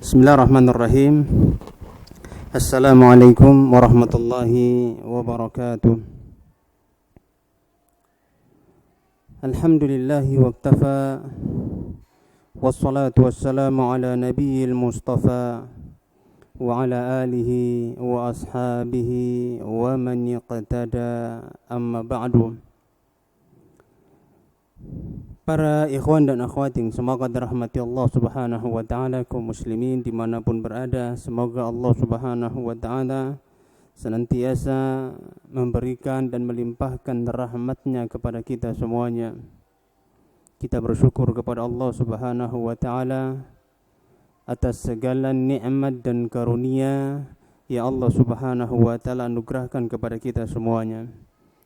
Bismillahirrahmanirrahim. Assalamualaikum warahmatullahi wabarakatuh. Alhamdulillahi waqtafa, wassalatu wassalamu ala nabiyil mustafa wa ala alihi wa ashabihi wa man yaqtada, amma ba'du. Para ikhwan dan akhwat yang semoga dirahmati Allah subhanahu wa ta'ala, kaum muslimin dimanapun berada, semoga Allah subhanahu wa ta'ala senantiasa memberikan dan melimpahkan rahmatnya kepada kita semuanya. Kita bersyukur kepada Allah subhanahu wa ta'ala atas segala nikmat dan karunia yang Allah subhanahu wa ta'ala anugerahkan kepada kita semuanya.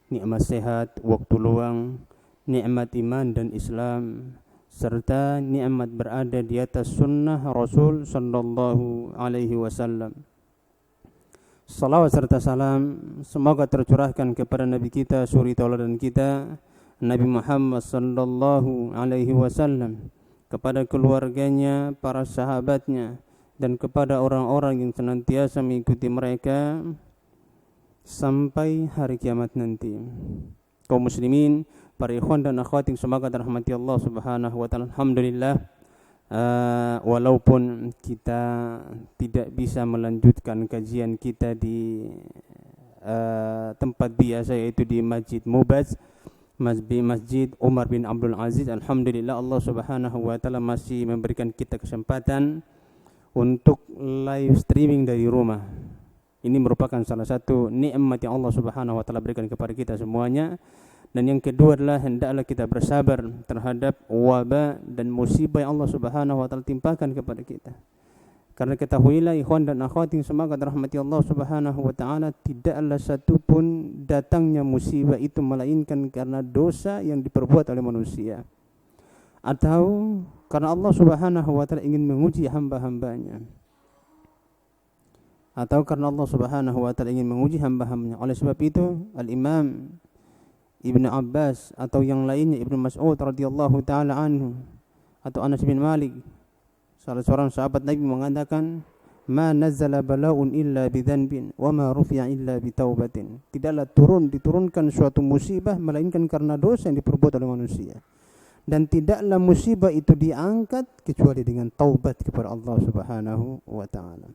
Nikmat sehat, waktu luang, nikmat iman dan Islam, serta nikmat berada di atas sunnah Rasul sallallahu alaihi wasallam. Salawat serta salam semoga tercurahkan kepada Nabi kita, suri tauladan kita, Nabi Muhammad sallallahu alaihi wasallam, kepada keluarganya, para sahabatnya, dan kepada orang-orang yang senantiasa mengikuti mereka sampai hari kiamat nanti. Kaum muslimin, para ikhwan dan akhwat yang semoga dirahmati Allah subhanahu wa ta'ala, alhamdulillah, walaupun kita tidak bisa melanjutkan kajian kita di tempat biasa, yaitu di Masjid Mubaz, Masjid Umar bin Abdul Aziz, alhamdulillah Allah subhanahu wa ta'ala masih memberikan kita kesempatan untuk live streaming dari rumah. Ini merupakan salah satu nikmat yang Allah subhanahu wa ta'ala berikan kepada kita semuanya. Dan yang kedua adalah hendaklah kita bersabar terhadap wabah dan musibah yang Allah subhanahu wa ta'ala timpakan kepada kita. Karena ketahuilah ikhwan dan akhwat yang semoga dirahmati Allah subhanahu wa ta'ala, tidaklah satu pun datangnya musibah itu melainkan karena dosa yang diperbuat oleh manusia, atau karena Allah subhanahu wa ta'ala ingin menguji hamba-hambanya, atau karena Allah subhanahu wa ta'ala ingin menguji hamba-hambanya. Oleh sebab itu Al-Imam Ibnu Abbas atau yang lainnya, Ibnu Mas'ud radhiyallahu taala anhu, atau Anas bin Malik, salah seorang sahabat Nabi, mengatakan, "Ma nazzala bala'un illa bidzanbin wa ma rufi'a illa bitaubatin." Tidaklah diturunkan suatu musibah melainkan karena dosa yang diperbuat oleh manusia, dan tidaklah musibah itu diangkat kecuali dengan taubat kepada Allah subhanahu wa ta'ala.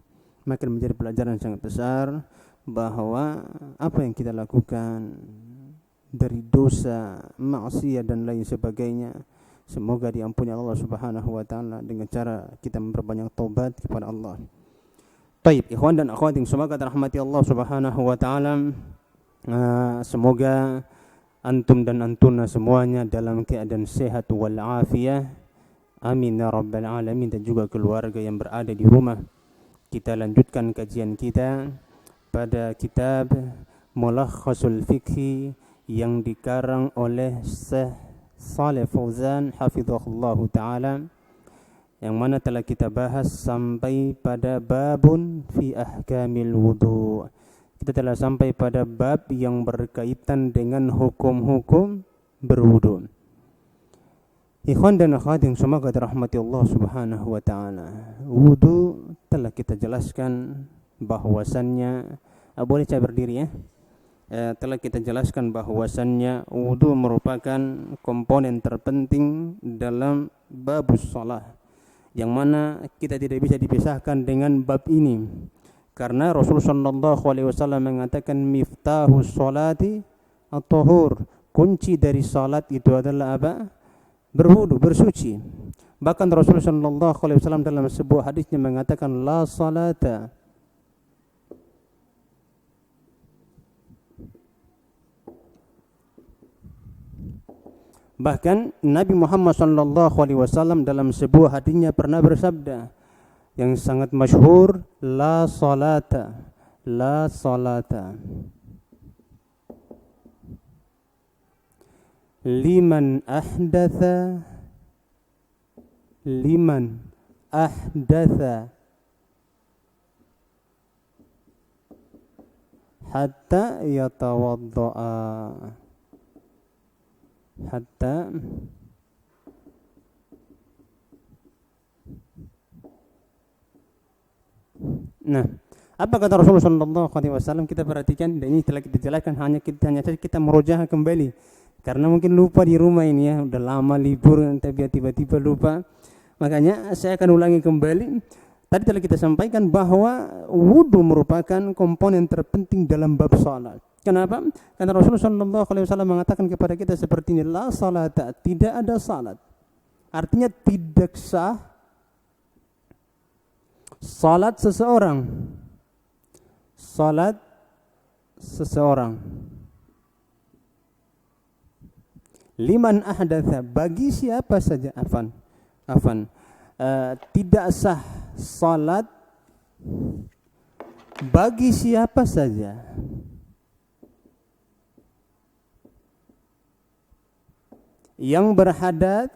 Maka menjadi pelajaran sangat besar bahwa apa yang kita lakukan dari dosa, maksiat dan lain sebagainya, semoga diampuni Allah subhanahu wa ta'ala dengan cara kita memperbanyak taubat kepada Allah. Baik, ikhwan dan akhwat yang semoga dirahmati Allah subhanahu wa ta'ala, semoga antum dan antuna semuanya dalam keadaan sehat wal afiyah, amin ya rabbal alamin, dan juga keluarga yang berada di rumah. Kita lanjutkan kajian kita pada kitab Mulakhasul Fiqhi yang dikarang oleh Syekh Shalih Fauzan hafizahullahu ta'ala, yang mana telah kita bahas sampai pada babun fi ahkamil wudu. Kita telah sampai pada bab yang berkaitan dengan hukum-hukum berwudu. Ikhwan dan akhwat yang semoga dirahmati Allah subhanahu wa ta'ala, wudu telah kita jelaskan bahwasannya, boleh saya berdiri ya? Telah kita jelaskan bahwasannya wudu merupakan komponen terpenting dalam babus shalah, yang mana kita tidak bisa dipisahkan dengan bab ini, karena Rasulullah sallallahu alaihi wasallam mengatakan miftahus sholati at-tahur, kunci dari salat itu adalah apa? Berwudu, bersuci. Bahkan Rasulullah sallallahu alaihi wasallam dalam sebuah hadisnya mengatakan la salata Bahkan Nabi Muhammad sallallahu alaihi wasallam dalam sebuah hadisnya pernah bersabda yang sangat masyhur, la salata liman ahdatha hatta yatawadda'a, hatta Nah, apa kata Rasulullah sallallahu alaihi wasallam? Kita perhatikan, dan ini telah kita jelaskan, hanya saja kita merojaah kembali. Karena mungkin lupa di rumah ini ya, udah lama libur tapi tiba-tiba lupa. Makanya saya akan ulangi kembali. Tadi telah kita sampaikan bahwa wudu merupakan komponen terpenting dalam bab salat. Kenapa? Karena Rasulullah sallallahu alaihi wasallam mengatakan kepada kita seperti ini, la salata, tidak ada salat. Artinya tidak sah salat seseorang. Salat seseorang. Liman ahdatha, bagi siapa saja, tidak sah salat bagi siapa saja yang berhadas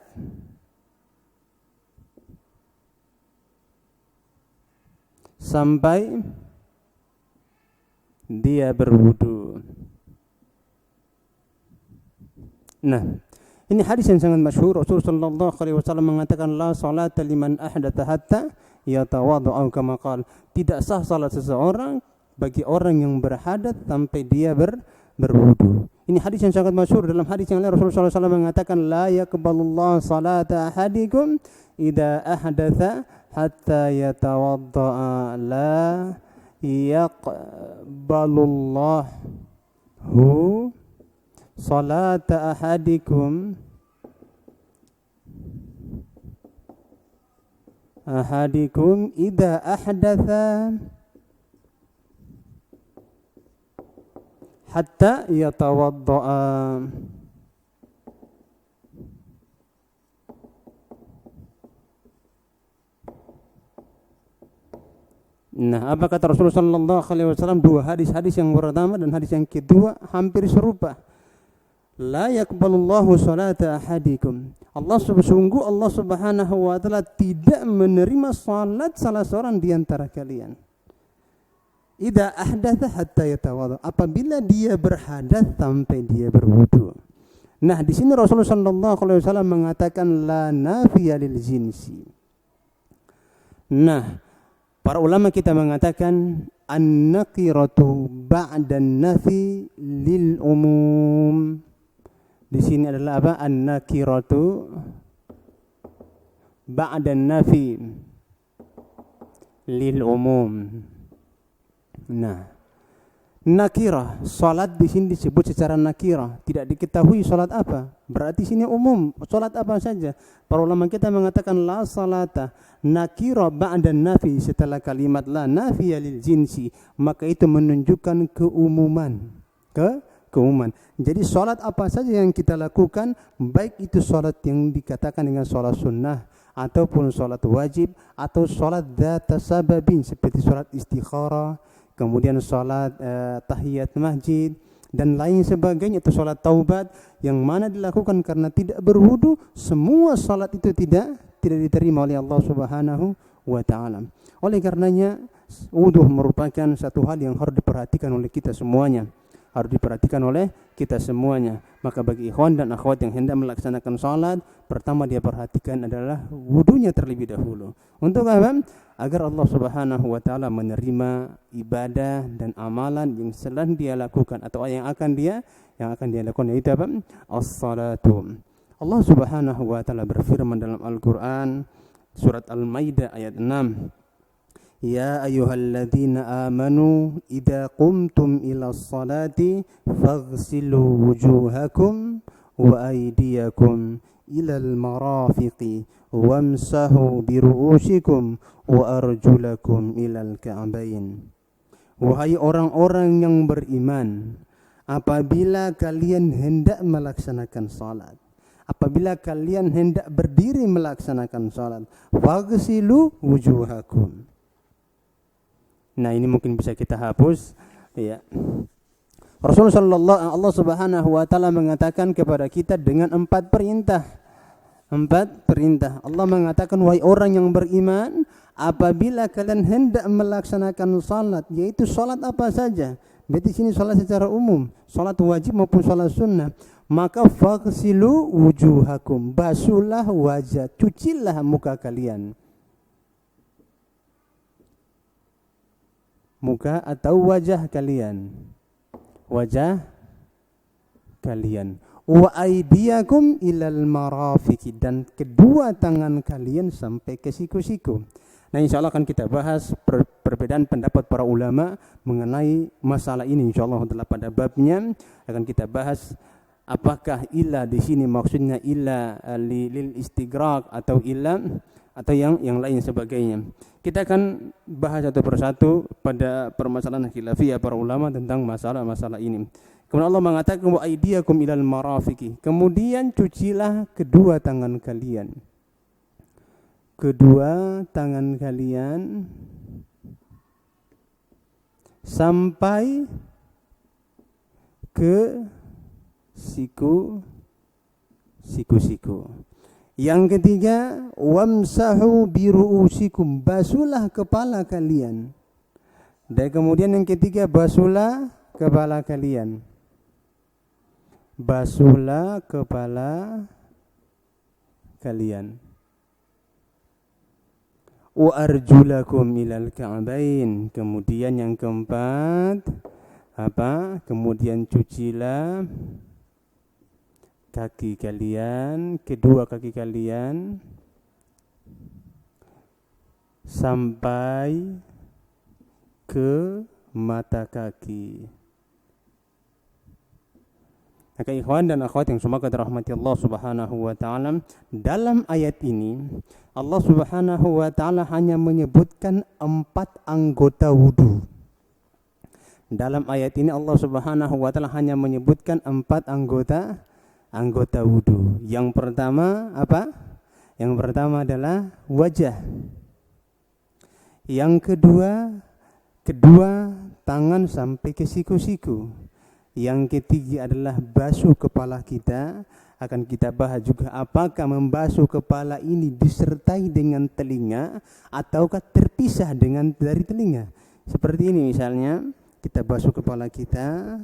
sampai dia berwudu. Nah, ini hadis yang sangat masyhur. Rasulullah sallallahu alaihi wasallam mengatakan la salata liman ahdatha hatta yatawadda, kama qala, tidak sah salat seseorang bagi orang yang berhadas sampai dia berwudu. Ini hadis yang sangat masyhur. Dalam hadis yang lain Rasulullah sallallahu alaihi wasallam mengatakan la yaqbalullahu salata ahadikum idza ahdatha hatta yatawadda, la yaqbalullahu salata ahadikum idza ahdatha hatta yatawadda. Nah, apa kata Rasulullah sallallahu alaihi wasallam? Dua hadis yang pertama dan hadis yang kedua hampir serupa. La yaqbalullahu salata ahadikum. Allah Subhanahu wa taala tidak menerima salat salah seorang di antara kalian. Idza ahdatha hatta yatawadda, apabila dia berhadas sampai dia berwudu. Nah, di sini Rasulullah sallallahu alaihi wasallam mengatakan la nafiya lil jinsi. Nah, para ulama kita mengatakan an-nakiratu ba'da an-nafi lil umum. Di sini adalah apa? An-nakiratu ba'da an-nafi lil umum. Nah, nakirah, salat di sini disebut secara nakirah, tidak diketahui salat apa. Berarti sini umum, salat apa saja. Para ulama kita mengatakan la salata nakirah ba'da nafi, setelah kalimat la nafiya lil jinsi, maka itu menunjukkan keumuman. Keumuman. Jadi salat apa saja yang kita lakukan, baik itu salat yang dikatakan dengan salat sunnah ataupun salat wajib atau salat dzata sababin seperti salat istikharah, kemudian salat tahiyat masjid dan lain sebagainya, itu salat taubat yang mana dilakukan karena tidak berwudu, semua salat itu tidak diterima oleh Allah Subhanahu wa taala. Oleh karenanya wudu merupakan satu hal yang harus diperhatikan oleh kita semuanya. Maka bagi ikhwan dan akhwat yang hendak melaksanakan salat, pertama dia perhatikan adalah wudunya terlebih dahulu. Untuk apa? Agar Allah Subhanahu wa taala menerima ibadah dan amalan yang sedang dia lakukan atau yang akan dia lakukan, yaitu apa? As-salatu. Allah Subhanahu wa taala berfirman dalam Al-Qur'an surat Al-Maidah ayat 6. Ya ayyuhalladzina amanu idza qumtum ilas salati faghsilu wujuhakum wa aydiyakum ilal marafiqi wamsahu biru'usikum wa arjulakum ilal ka'bain. Wahai orang-orang yang beriman, apabila kalian hendak melaksanakan salat, apabila kalian hendak berdiri melaksanakan salat, faghsilu wujuhakum. Nah, ini mungkin bisa kita hapus ya. Rasulullah Allah Subhanahu wa taala mengatakan kepada kita dengan 4 perintah. Allah mengatakan, wahai orang yang beriman, apabila kalian hendak melaksanakan salat, yaitu salat apa saja, berarti sini salat secara umum, salat wajib maupun salat sunnah, maka faghsilu wujuhakum, basuhlah wajah, cucilah muka kalian. muka atau wajah kalian. Wajah kalian. Wa aydiyakum ilal marafiqi, dan kedua tangan kalian sampai ke siku-siku. Nah, insyaallah akan kita bahas perbedaan pendapat para ulama mengenai masalah ini. Insyaallah pada babnya akan kita bahas apakah illa di sini maksudnya illa lil istighraq atau illa atau yang lain sebagainya. Kita akan bahas satu persatu pada permasalahan khilafiyah para ulama tentang masalah-masalah ini. Kemudian Allah mengatakan wa aydiyakum ilal marafiqi. Kemudian cucilah kedua tangan kalian. Kedua tangan kalian sampai ke siku-siku. Yang ketiga, wamsahu biru'usikum, basuhlah kepala kalian. Dan kemudian yang ketiga, basuhlah kepala kalian. Basuhlah kepala kalian. Wa arjulakum ilal ka'bain. Kemudian yang keempat, kemudian cucilah kaki kalian, kedua kaki kalian sampai ke mata kaki. Maka ikhwan dan akhwat yang semoga dirahmati Allah Subhanahu wa taala, dalam ayat ini Allah Subhanahu wa taala hanya menyebutkan 4 anggota wudu. Dalam ayat ini Allah Subhanahu wa taala hanya menyebutkan 4 anggota wudu. Yang pertama apa? Yang pertama adalah wajah. Yang kedua tangan sampai ke siku-siku. Yang ketiga adalah basuh kepala kita. Akan kita bahas juga apakah membasuh kepala ini disertai dengan telinga ataukah terpisah dari telinga. Seperti ini misalnya, kita basuh kepala kita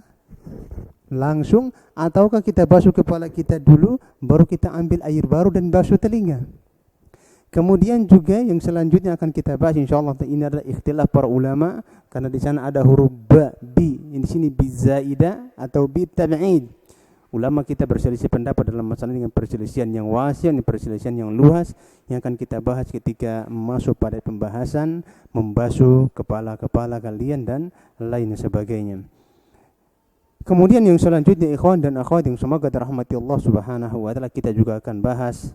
langsung ataukah kita basuh kepala kita dulu baru kita ambil air baru dan basuh telinga. Kemudian juga yang selanjutnya akan kita bahas insyaallah, ini adalah ikhtilaf para ulama karena di sana ada huruf ba, bi, di sini bi zaidah atau bi tab'id. Ulama kita berselisih pendapat dalam masalah dengan perselisihan yang wasi', perselisihan yang luas yang akan kita bahas ketika masuk pada pembahasan membasuh kepala-kepala kalian dan lain sebagainya. Kemudian yang selanjutnya ikhwan dan akhwat yang semoga dirahmati Allah Subhanahu wa taala, kita juga akan bahas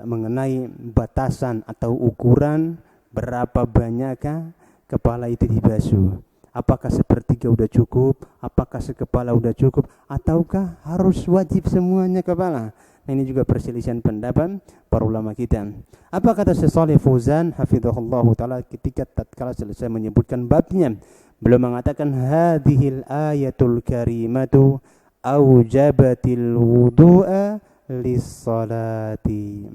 mengenai batasan atau ukuran berapa banyakkah kepala itu dibasuh. Apakah sepertiga udah cukup, apakah sekepala udah cukup, ataukah harus wajib semuanya kepala. Nah, ini juga perselisihan pendapat para ulama kita. Apa kata Syekh Shalih Fauzan hafizahullah taala ketika tatkala selesai menyebutkan babnya, beliau mengatakan hadhil ayatul karimatu aujabatil wudu'a lis-salati.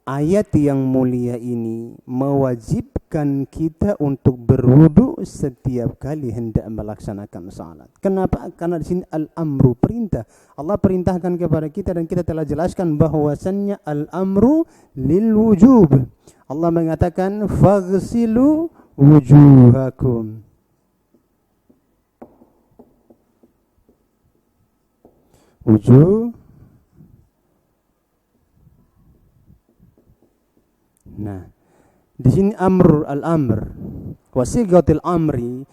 Ayat yang mulia ini mewajibkan kita untuk berwudu setiap kali hendak melaksanakan salat. Kenapa? Karena di sini al-amru, perintah. Allah perintahkan kepada kita dan kita telah jelaskan bahwasannya al-amru lil wujub. Allah mengatakan faghsilu wujuhakum. Wujuh. Nah, di sini al-amr. Wa sigatul amri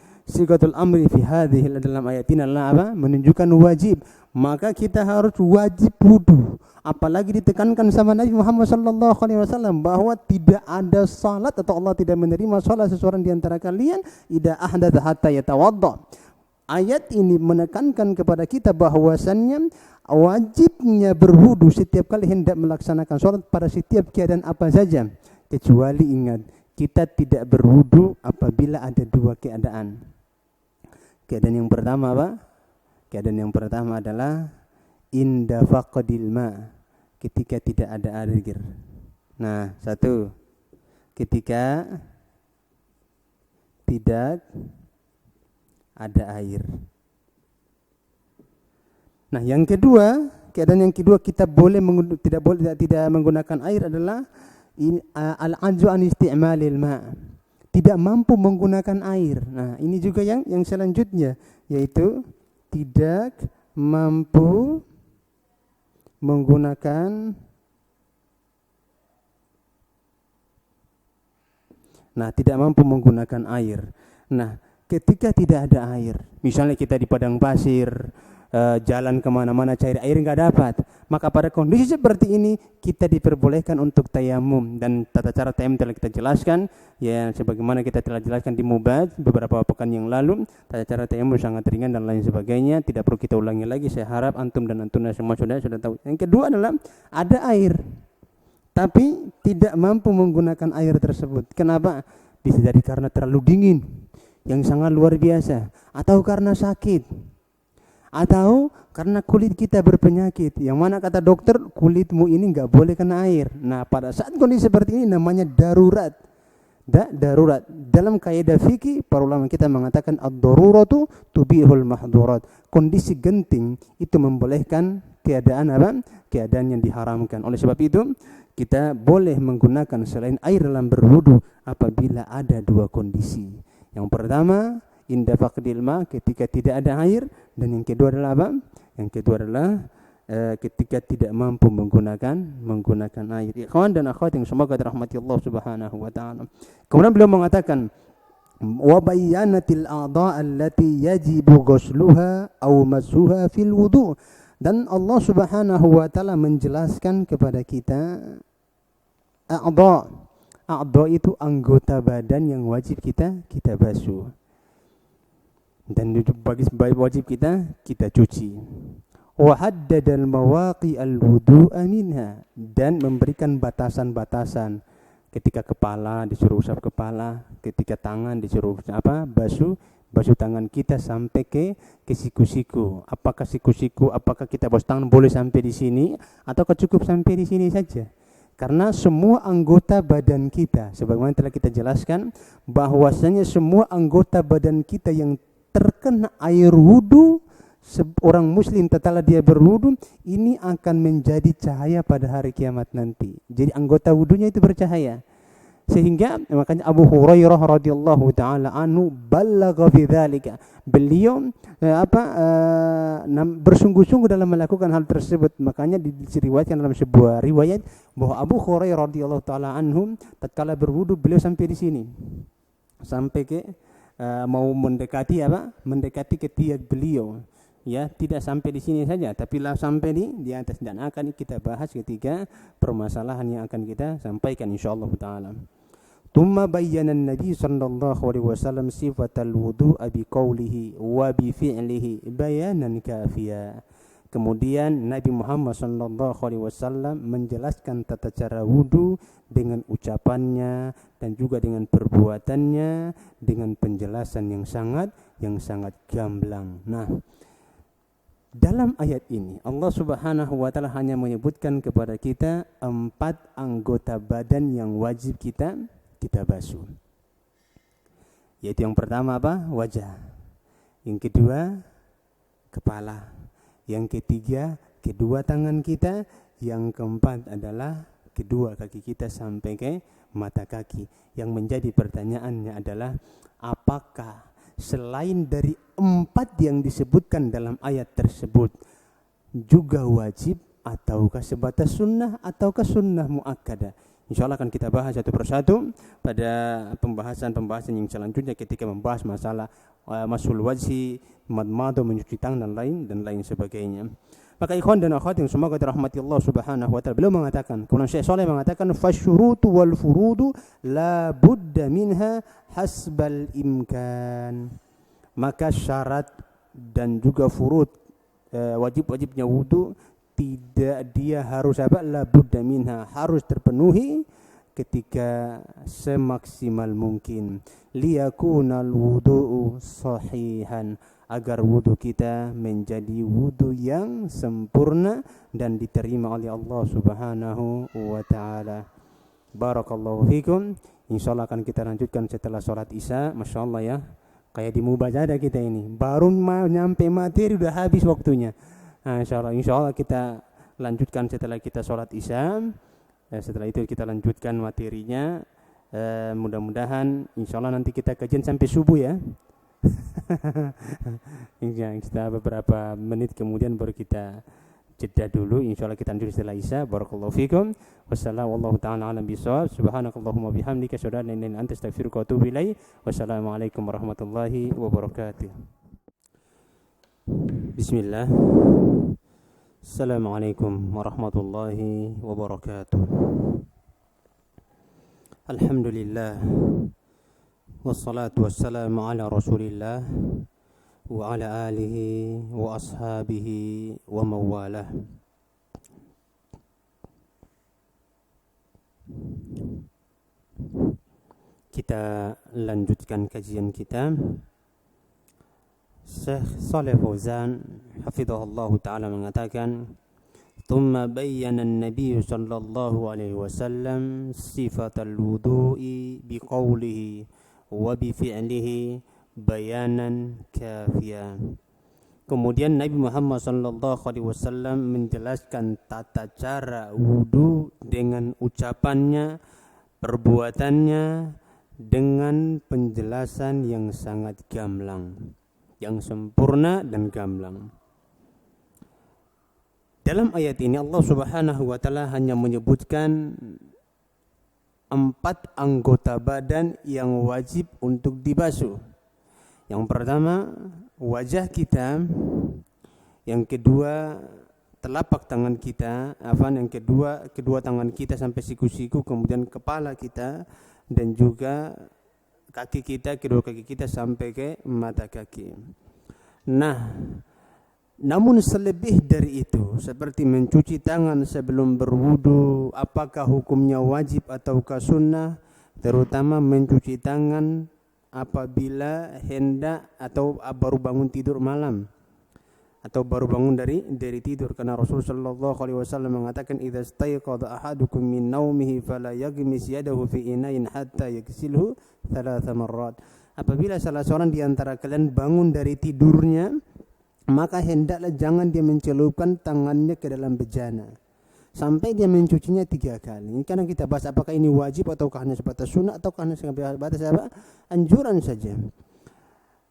fi hadhihi dalam ayat ini adalah apa? Menunjukkan wajib. Maka kita harus wajib wudu. Apalagi ditekankan sama Nabi Muhammad sallallahu alaihi wasallam bahwa tidak ada salat atau Allah tidak menerima salat seseorang di antara kalian idza ahdatsa hatta yatawadda. Ayat ini menekankan kepada kita bahwasannya wajibnya berwudu setiap kali hendak melaksanakan salat pada setiap keadaan apa saja. Kecuali ingat, kita tidak berwudu apabila ada 2 keadaan. Keadaan yang pertama apa? Keadaan yang pertama adalah inda faqdil ma, ketika tidak ada air. Nah, 1, ketika tidak ada air. Nah, yang kedua, keadaan yang kedua kita tidak menggunakan air adalah al-ajzu an isti'malil ma', tidak mampu menggunakan air. Nah, ini juga yang selanjutnya, yaitu tidak mampu menggunakan tidak mampu menggunakan air. Nah, ketika tidak ada air, misalnya kita di padang pasir, jalan kemana-mana cari air nggak dapat, maka pada kondisi seperti ini kita diperbolehkan untuk tayamum. Dan tata cara tayamum telah kita jelaskan, ya sebagaimana kita telah jelaskan di Mubad beberapa pekan yang lalu. Tata cara tayamum sangat ringan dan lain sebagainya, tidak perlu kita ulangi lagi. Saya harap antum dan antuna semua sudah tahu. Yang kedua adalah ada air tapi tidak mampu menggunakan air tersebut. Kenapa? Bisa jadi karena terlalu dingin yang sangat luar biasa, atau karena sakit, atau karena kulit kita berpenyakit, yang mana kata dokter kulitmu ini nggak boleh kena air. Nah, pada saat kondisi seperti ini namanya darurat. Darurat. Dalam kaidah fikih para ulama kita mengatakan ad-daruratu tubihul mahdurat. Kondisi genting itu membolehkan keadaan apa? Keadaan yang diharamkan. Oleh sebab itu kita boleh menggunakan selain air dalam berwudu apabila ada dua kondisi. Yang pertama, inda faqdil ma, ketika tidak ada air, dan yang kedua adalah apa? Yang kedua adalah ketika tidak mampu menggunakan air. Ikhwan dan akhwat yang semoga dirahmati Allah Subhanahu wa taala. Kemudian beliau mengatakan wa bayyanatil a'dha' allati yajibu ghusluha aw mashuha fil wudu'. Dan Allah Subhanahu wa taala menjelaskan kepada kita a'dha itu anggota badan yang wajib kita basuh. Dan wajib kita cuci. Wa haddadal mawaqi'al wudu'a minha, dan memberikan batasan-batasan. Ketika kepala disuruh usap kepala, ketika tangan disuruh basuh tangan kita sampai ke siku-siku. Apakah siku-siku, apakah kita basuh tangan boleh sampai di sini atau cukup sampai di sini saja? Karena semua anggota badan kita, sebagaimana telah kita jelaskan, bahwasanya semua anggota badan kita yang terkena air wudu, seorang muslim tatkala dia berwudu, ini akan menjadi cahaya pada hari kiamat nanti. Jadi anggota wudunya itu bercahaya. Sehingga makanya Abu Hurairah radhiyallahu taala anhu balagha fi dzalika. Beliau bersungguh-sungguh dalam melakukan hal tersebut. Makanya diriwayatkan dalam sebuah riwayat bahwa Abu Hurairah radhiyallahu taala anhu tatkala berwudu beliau sampai di sini. Sampai ke mau mendekati ketiak beliau. Ya, tidak sampai di sini saja, tapi lah sampai di atas, dan akan kita bahas ketika permasalahan yang akan kita sampaikan insyaallah taala. Thumma bayyana an-nabi sallallahu alaihi wasallam sifatal wudu'a bi qawlihi wa bi fi'lihi bayanan kafiya. Kemudian Nabi Muhammad sallallahu alaihi wasallam menjelaskan tata cara wudu dengan ucapannya dan juga dengan perbuatannya dengan penjelasan yang sangat gamblang. Nah, dalam ayat ini Allah Subhanahu wa taala hanya menyebutkan kepada kita 4 anggota badan yang wajib kita basuh. Yaitu yang pertama apa? Wajah. Yang kedua kepala. Yang ketiga kedua tangan kita. Yang keempat adalah kedua kaki kita sampai ke mata kaki. Yang menjadi pertanyaannya adalah apakah selain dari 4 yang disebutkan dalam ayat tersebut juga wajib, ataukah sebatas sunnah, ataukah sunnah muakkadah? InsyaAllah akan kita bahas satu persatu pada pembahasan yang selanjutnya ketika membahas masalah masul wajhi, madmadu, mencuci tangan dan lain sebagainya. Maka ikhwan dan akhwat yang semoga dirahmati Allah Subhanahu wa taala, beliau mengatakan, kemudian Syekh Shalih mengatakan fasyurutu wal furudu la budda minha hasbal imkan. Maka syarat dan juga furud, wajib-wajibnya wudu, tidak dia harus la budda minha, harus terpenuhi ketika semaksimal mungkin. Liyakunal wudu'u sahihan, agar wudu kita menjadi wudu yang sempurna dan diterima oleh Allah Subhanahu wa taala. Barakallahu fikum. Insyaallah akan kita lanjutkan setelah salat Isya. Masyaallah ya. Kayak di mubajadah kita ini. Baru nyampe materi udah habis waktunya. Nah, insyaallah kita lanjutkan setelah kita salat Isya. Setelah itu kita lanjutkan materinya Mudah-mudahan insyaallah nanti kita kajian sampai subuh ya. Kita beberapa menit kemudian baru kita jeda dulu, insyaallah kita lanjut setelah Isya. Barakallahu fikum. Wassallallahu ta'ala alam bisawab. Subhanakallahumma bihamdika asyhadu an la ilaha illa anta astaghfiruka wa atubu ilaik. Wassalamualaikum warahmatullahi wabarakatuh. Bismillah. Assalamualaikum warahmatullahi wabarakatuh. Alhamdulillah. Wassalatu wassalamu ala Rasulillah wa ala alihi wa ashabihi wa mawalah. Kita lanjutkan kajian kita. Syekh Shalih Fauzan hafizahullah taala mengatakan, "Tsumma bayyana an-nabiy sallallahu alaihi wasallam sifatal wudu'i biqaulihi wa bifi'lihi bayanan kafiya." Kemudian Nabi Muhammad sallallahu alaihi wasallam menjelaskan tata cara wudu dengan ucapannya, perbuatannya, dengan penjelasan yang sangat gamblang, yang sempurna dan gamblang. Dalam ayat ini Allah Subhanahu wa taala hanya menyebutkan 4 anggota badan yang wajib untuk dibasuh. Yang pertama, wajah kita. Yang kedua, telapak tangan kita. Yang kedua tangan kita sampai siku-siku, kemudian kepala kita, dan juga kaki kita, kedua kaki kita sampai ke mata kaki. Nah, namun selebih dari itu, seperti mencuci tangan sebelum berwudu, apakah hukumnya wajib ataukah sunnah? Terutama mencuci tangan apabila hendak atau baru bangun tidur malam, atau baru bangun dari tidur, karena Rasulullah sallallahu alaihi wasallam mengatakan, "Idza stayqadha ahadukum min naumihi fala yaghmis yadahu fi ina'in hatta yaghsilhu 3 marrat." Apabila salah seorang di antara kalian bangun dari tidurnya, maka hendaklah jangan dia mencelupkan tangannya ke dalam bejana sampai dia mencucinya 3 kali. Ini kadang kita bahas apakah ini wajib ataukah hanya sebatas sunnah ataukah hanya sebatas anjuran saja.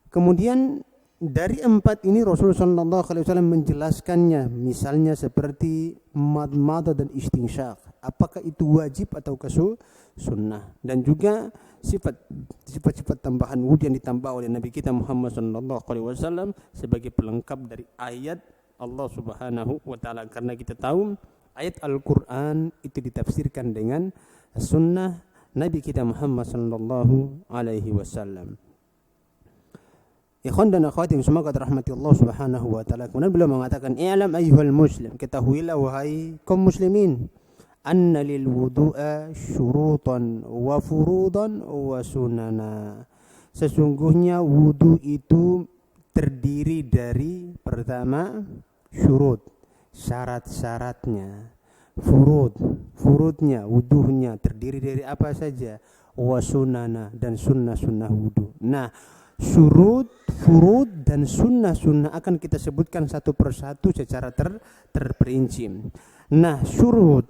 Kemudian dari 4 ini Rasulullah SAW menjelaskannya, misalnya seperti madmadah dan istinsyaq, apakah itu wajib ataukah sunnah, dan juga sifat-sifat tambahan wudhu yang ditambah oleh Nabi kita Muhammad SAW sebagai pelengkap dari ayat Allah Subhanahu wa taala, karena kita tahu ayat Al-Qur'an itu ditafsirkan dengan sunnah Nabi kita Muhammad sallallahu alaihi wasallam. Ikhwan dan akhwat yang semoga dirahmati Allah Subhanahu wa taala. Kemudian beliau mengatakan, "I'lam ayyuhal muslim," ketahuilah wahai kaum muslimin, "anna lil wudu'a syurutan wa furudan wa sunana." Sesungguhnya wudu itu terdiri dari, pertama, syurut, syarat-syaratnya, furudnya, wudunya terdiri dari apa saja, wa sunana, dan sunnah-sunnah wudu. Nah, syurut, furud, dan sunnah-sunnah akan kita sebutkan satu persatu secara terperinci. Nah, syurut,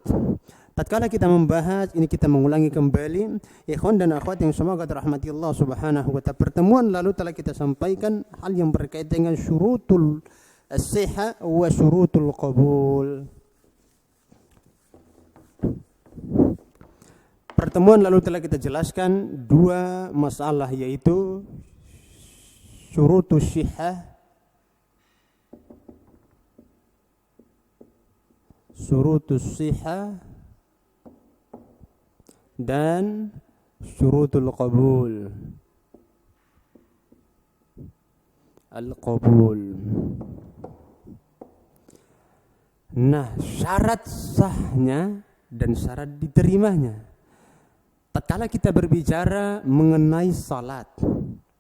tatkala kita membahas ini, kita mengulangi kembali, ikhwan dan akhwat yang semoga dirahmati Allah Subhanahu wa taala. Pertemuan lalu telah kita sampaikan hal yang berkaitan dengan syurutul as-sihah wa syurutul qabul. Pertemuan lalu telah kita jelaskan 2 masalah, yaitu syurutus sihah, dan syurutul qabul, al-qabul. Nah, syarat sahnya dan syarat diterimanya. Tatkala kita berbicara mengenai salat,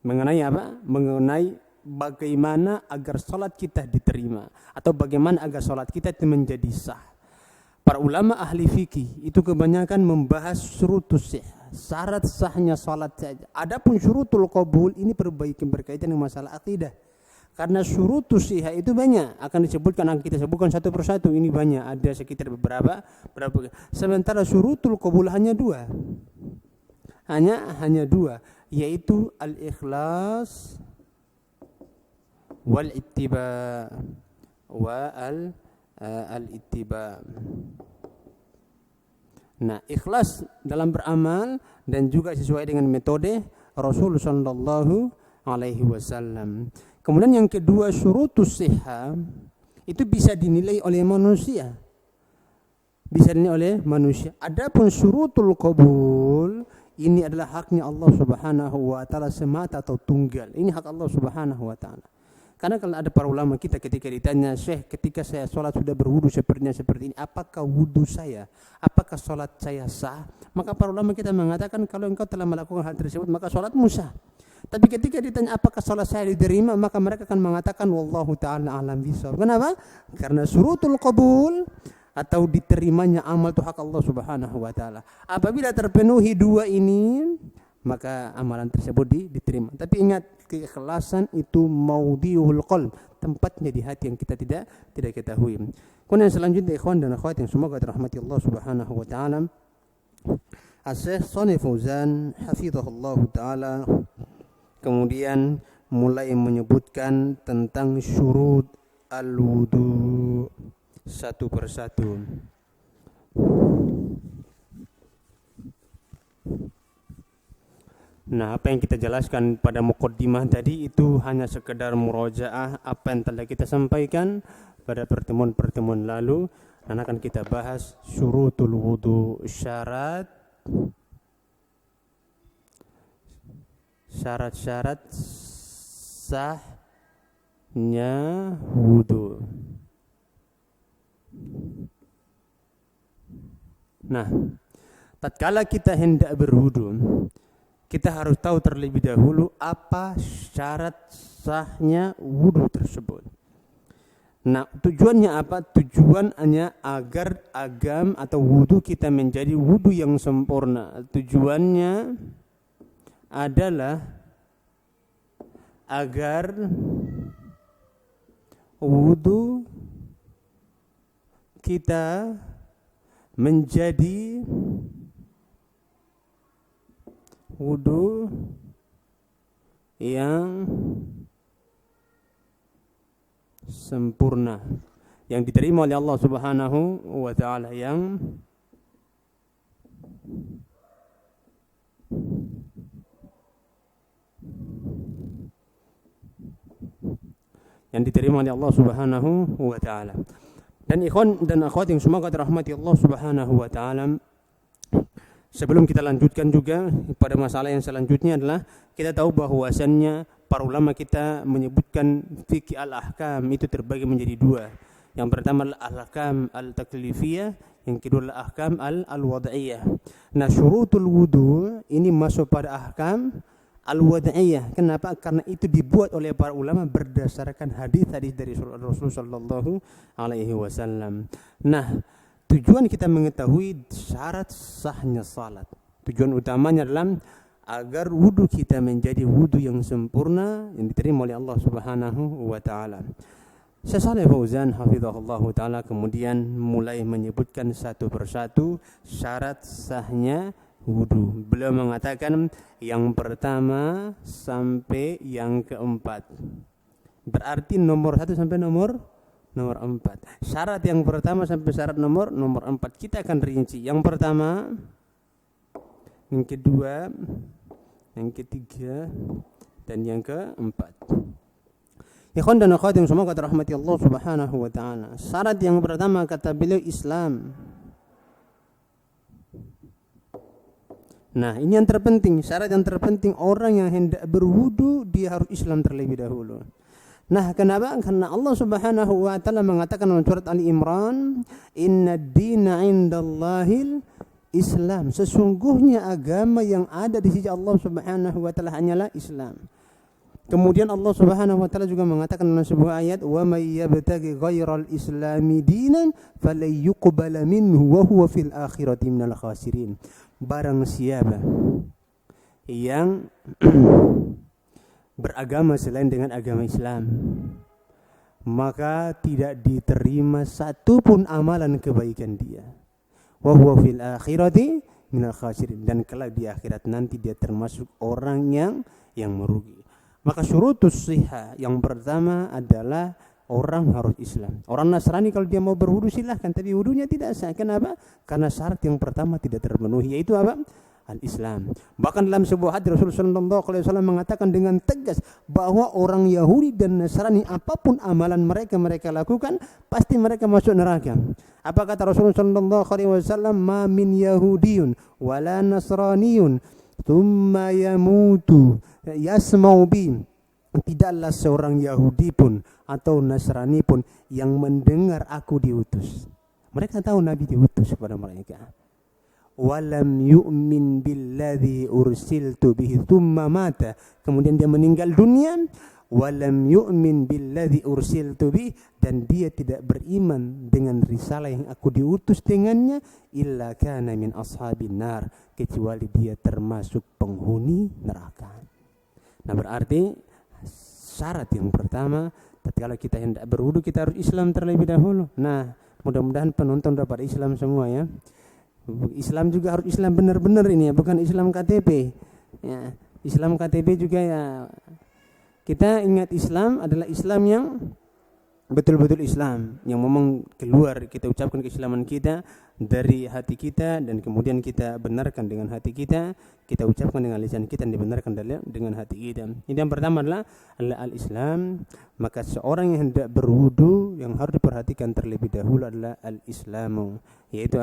mengenai apa? Mengenai bagaimana agar salat kita diterima, atau bagaimana agar salat kita itu menjadi sah. Para ulama ahli fikih itu kebanyakan membahas syurutus sihah, syarat sahnya salat saja. Adapun syurutul qabul ini berkaitan dengan masalah akidah. Karena syurutus sihah itu banyak, akan kita sebutkan satu persatu. Ini banyak, ada sekitar berapa. Sementara syurutul qabul hanya 2. Hanya dua, yaitu al-ikhlas wal ittiba al-ittiba. Nah, ikhlas dalam beramal dan juga sesuai dengan metode Rasul sallallahu alaihi wasallam. Kemudian yang kedua, syurutus sihah itu bisa dinilai oleh manusia. Bisa dinilai oleh manusia. Adapun syurutul qabul ini adalah haknya Allah Subhanahu wa taala semata atau tunggal. Ini hak Allah Subhanahu wa taala. Karena kalau ada para ulama kita ketika ditanya, "Syekh, ketika saya sholat sudah berwudu seperti ini, apakah wudu saya? Apakah sholat saya sah?" Maka para ulama kita mengatakan, kalau engkau telah melakukan hal tersebut, maka sholatmu sah. Tapi ketika ditanya apakah sholat saya diterima, maka mereka akan mengatakan, "Wallahu ta'ala alam bishawab." Kenapa? Karena syurutul qabul atau diterimanya amal itu hak Allah Subhanahu wa taala. Apabila terpenuhi dua ini, maka amalan tersebut diterima. Tapi ingat, keikhlasan itu maudhi'ul qalb, tempatnya di hati yang kita tidak ketahui. Kemudian selanjutnya ikhwan dan akhwat yang semoga dirahmati Allah Subhanahu wa taala, Asy-Syaikh Shalih Fauzan hafizahullah taala kemudian mulai menyebutkan tentang syurut al-wudu satu persatu. Nah, apa yang kita jelaskan pada muqaddimah tadi itu hanya sekedar murojaah apa yang telah kita sampaikan pada pertemuan-pertemuan lalu, dan akan kita bahas syurutul wudu, syarat-syarat sahnya wudu. Nah, tatkala kita hendak berwudu, kita harus tahu terlebih dahulu apa syarat sahnya wudu tersebut. Nah, tujuannya apa? Tujuannya agar agam atau wudu kita menjadi wudu yang sempurna. Tujuannya adalah agar wudu kita menjadi wudu yang sempurna, yang diterima oleh Allah Subhanahu wa taala, yang diterima oleh Allah Subhanahu wa taala. Dan ikhwan dan akhwat yang semoga dirahmati Allah Subhanahu wa taala, sebelum kita lanjutkan juga pada masalah yang selanjutnya adalah kita tahu bahwasannya para ulama kita menyebutkan fikih al-ahkam itu terbagi menjadi dua. Yang pertama al-ahkam al-taklifiyah, yang kedua al-ahkam al-wad'iyah. Nah, syurutul wudu ini masuk pada ahkam al-wad'iyah. Kenapa? Karena itu dibuat oleh para ulama berdasarkan hadis-hadis dari Rasulullah sallallahu alaihi wasallam. Nah, tujuan kita mengetahui syarat sahnya salat, tujuan utamanya adalah agar wudu kita menjadi wudu yang sempurna yang diterima oleh Allah Subhanahu wa taala. Syekh Shalih Fauzan hafizahullah taala kemudian mulai menyebutkan satu persatu syarat sahnya wudu. Beliau mengatakan yang pertama sampai yang keempat. Berarti nomor 1 sampai nomor 4. Syarat yang pertama sampai syarat nomor 4 kita akan rinci. Yang pertama, yang kedua, yang ketiga, dan yang keempat. Ikhwan dan akhwat yang semoga dirahmati Allah Subhanahu wa taala. Syarat yang pertama kata beliau Islam. Nah, ini yang terpenting, syarat yang terpenting, orang yang hendak berwudu dia harus Islam terlebih dahulu. Nah, kenapa? Karena Allah Subhanahu wa taala mengatakan dalam surat Ali Imran, "Inna ad-dina 'indallahil Islam." Sesungguhnya agama yang ada di sisi Allah Subhanahu wa taala hanyalah Islam. Kemudian Allah Subhanahu wa taala juga mengatakan dalam sebuah ayat, "Wa may yabtaghi ghairal islami dinan falyuqbala minhu wa huwa fil akhirati minal khasirin." Barang siapa yang beragama selain dengan agama Islam, maka tidak diterima satu pun amalan kebaikan dia. Wa huwa fil akhirati minal khasirin, dan kelak di akhirat nanti dia termasuk orang yang merugi. Maka syurutus shihah yang pertama adalah orang harus Islam. Orang Nasrani kalau dia mau berwudu silahkan, tapi wudunya tidak sah. Kenapa? Karena syarat yang pertama tidak terpenuhi, yaitu apa? Al-Islam. Bahkan dalam sebuah hadis Rasulullah SAW mengatakan dengan tegas bahwa orang Yahudi dan Nasrani apapun amalan mereka lakukan pasti mereka masuk neraka. Apa kata Rasulullah SAW? Ma min Yahudiyun wala Nasraniyun thumma yamutu yasma'u bi. Tidaklah seorang Yahudi pun atau Nasrani pun yang mendengar aku diutus. Mereka tahu Nabi diutus kepada mereka. Walam yu'min billadzi ursiltu bihi thumma mata, kemudian dia meninggal dunia. Walam yu'min billadzi ursiltu bihi, dan dia tidak beriman dengan risalah yang aku diutus dengannya, illa kana min ashabin nar, kecuali dia termasuk penghuni neraka. Nah, berarti syarat yang pertama tatkala kita hendak berwudu kita harus Islam terlebih dahulu. Nah, mudah-mudahan penonton dapat Islam semua ya. Islam juga harus Islam benar-benar ini ya, bukan Islam KTP. Ya, Islam KTP juga ya. Kita ingat Islam adalah Islam yang betul-betul Islam, yang memang keluar kita ucapkan keislaman kita dari hati kita dan kemudian kita benarkan dengan hati kita ucapkan dengan lisan kita dan dibenarkan dengan hati kita. Ini yang pertama adalah al-Islam. Maka seorang yang hendak berwudu yang harus diperhatikan terlebih dahulu adalah al-Islamu, yaitu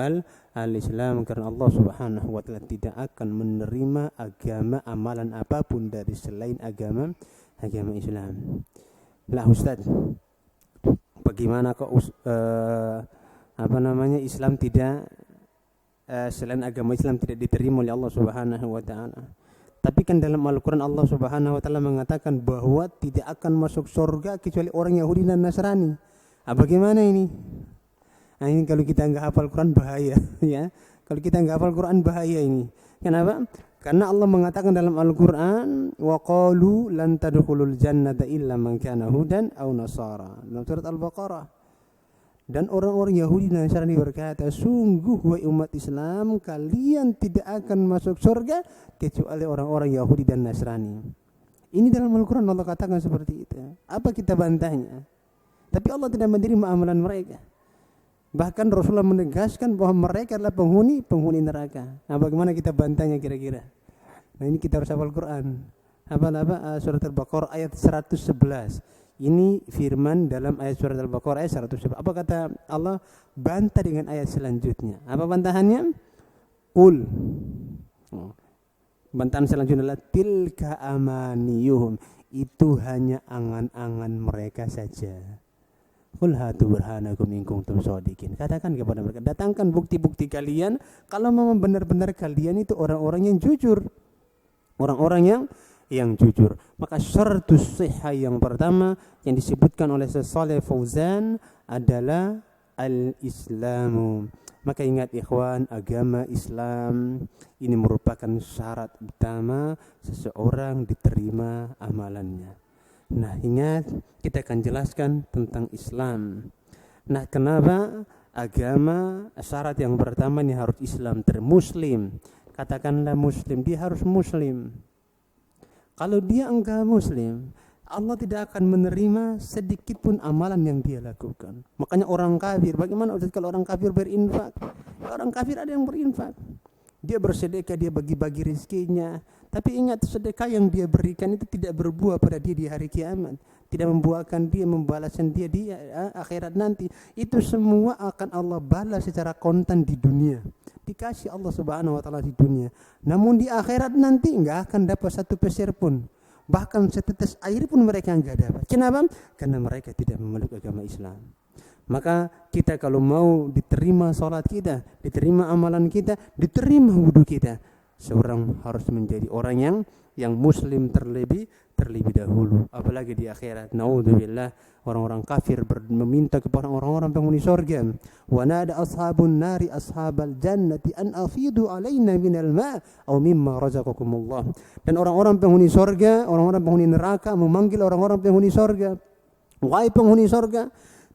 al-Islam, karena Allah Subhanahu wa taala tidak akan menerima agama amalan apapun dari selain agama Islam. Lah Ustaz, bagaimana kok Islam tidak selain agama Islam tidak diterima oleh Allah Subhanahu wa taala? Tapi kan dalam Al-Qur'an Allah Subhanahu wa taala mengatakan bahwa tidak akan masuk surga kecuali orang Yahudi dan Nasrani. Bagaimana ini? Nah, ini kalau kita enggak hafal Quran bahaya ya. Kalau kita enggak hafal Quran bahaya ini. Kenapa? Karena Allah mengatakan dalam Al-Qur'an wa qalu lan tadkhulul jannata illa man kana hudan aw nasara. Dalam surat Al-Baqarah. Dan orang-orang Yahudi dan Nasrani berkata, sungguh wahai umat Islam, kalian tidak akan masuk surga kecuali orang-orang Yahudi dan Nasrani. Ini dalam Al-Quran Allah katakan seperti itu. Apa kita bantahnya? Tapi Allah tidak menerima amalan mereka. Bahkan Rasulullah menegaskan bahwa mereka adalah penghuni neraka. Nah, bagaimana kita bantahnya kira-kira? Nah, ini kita harus hafal Quran. Surat Al-Baqarah ayat 111. Ini firman dalam ayat surat Al-Baqarah ayat 111. Apa kata Allah? Bantah dengan ayat selanjutnya. Apa bantahannya? Qul. Bantahan selanjutnya adalah tilka amaniyuhum. Itu hanya angan-angan mereka saja. Qul hatu burhanakum in kuntum shadiqin. Katakan kepada mereka, datangkan bukti-bukti kalian kalau memang benar-benar kalian itu orang-orang yang jujur. Orang-orang yang jujur. Maka syaratus shihah yang pertama yang disebutkan oleh Shalih Fauzan adalah al-Islamu. Maka ingat ikhwan, agama Islam ini merupakan syarat utama seseorang diterima amalannya. Nah, ingat kita akan jelaskan tentang Islam. Nah, kenapa agama syarat yang pertama ini harus Islam, termuslim. Katakanlah muslim, dia harus muslim. Kalau dia enggak muslim, Allah tidak akan menerima sedikit pun amalan yang dia lakukan. Makanya orang kafir, bagaimana Ustaz kalau orang kafir berinfak? Orang kafir ada yang berinfak. Dia bersedekah, dia bagi-bagi rezekinya. Tapi ingat, sedekah yang dia berikan itu tidak berbuah pada dia di hari kiamat. Tidak membuahkan dia, membalaskan dia di akhirat nanti. Itu semua akan Allah balas secara kontan di dunia. Dikasih Allah Subhanahu wa taala di dunia. Namun di akhirat nanti enggak akan dapat satu peser pun. Bahkan setetes air pun mereka enggak dapat. Kenapa? Karena mereka tidak memeluk agama Islam. Maka kita kalau mau diterima salat kita, diterima amalan kita, diterima wudu kita, seorang harus menjadi orang yang muslim terlebih dahulu, apalagi di akhirat. Naudzubillah, orang-orang kafir meminta kepada orang-orang penghuni surga, wa nada ashabun nari ashabal jannati an afidu alaina minal ma' aw mimma razaqakumullah. Dan orang-orang penghuni surga, orang-orang penghuni neraka memanggil orang-orang penghuni surga, wahai penghuni surga,